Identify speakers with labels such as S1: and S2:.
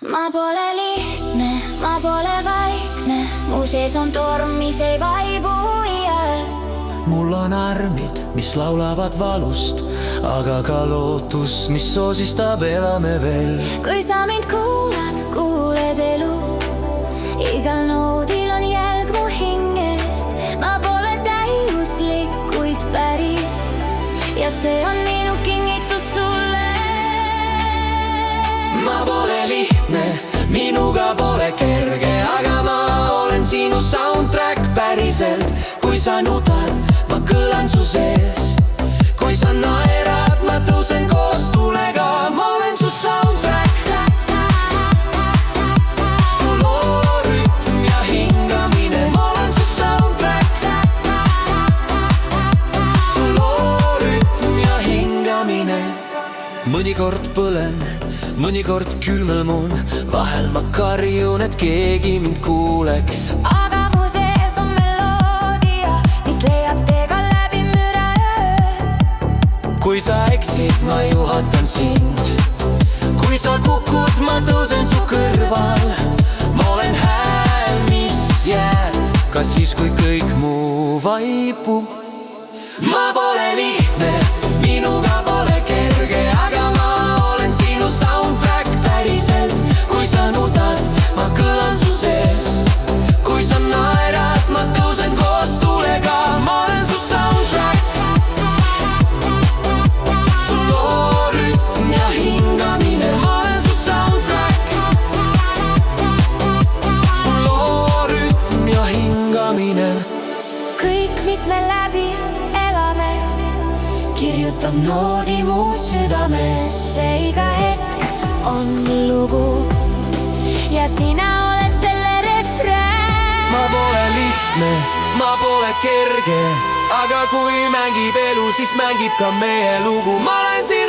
S1: ma pole lihtne, ma pole vaikne, mu sees on torm, mis ei vaibu iial.
S2: mul on armid, mis laulavad valust, aga ka lootus, mis soosistab, elame veel.
S1: kui sa mind kuulad, kuuled elu, igal noodil on jälg mu hingest. ma pole täiuslik, kuid päris, ja see on minu kingitus sulle.
S2: ma pole lihtne, minuga pole kerge, aga ma olen sinu soundtrack päriselt. kui sa nutad, ma kõlan su sees, kui sa naerad, ma tõusen koos tulega. ma olen su soundtrack, su loo rütm ja hingamine. ma olen su soundtrack, su loo rütm ja hingamine. mõnikord põlen, mõnikord külmelmun, vahel ma karjun, et keegi mind kuuleks.
S1: aga mu sees on meloodia, mis leiab tee ka läbi müra öö.
S2: kui sa eksid, ma juhatan sind, kui sa kukud, ma tõusen su kõrval. ma olen hääl, mis jääb ka siis, kui kõik muu vaibub. ma pole lihtne, minuga pole kerge, aga ma olen sinu soundtrack päriselt. kui sa nutad, ma kõlan su sees, kui sa naerad, ma tõusen koos tulega. ma olen su soundtrack, su loo rütm ja hingamine. ma olen su soundtrack, su loo rütm ja hingamine.
S1: kõik, mis me läbi elame, kirjutab noodi mu südamesse. iga hetk on lugu ja sina oled selle refrään.
S2: ma pole lihtne, ma pole kerge, aga kui mängib elu, siis mängib ka meie lugu. ma olen sinu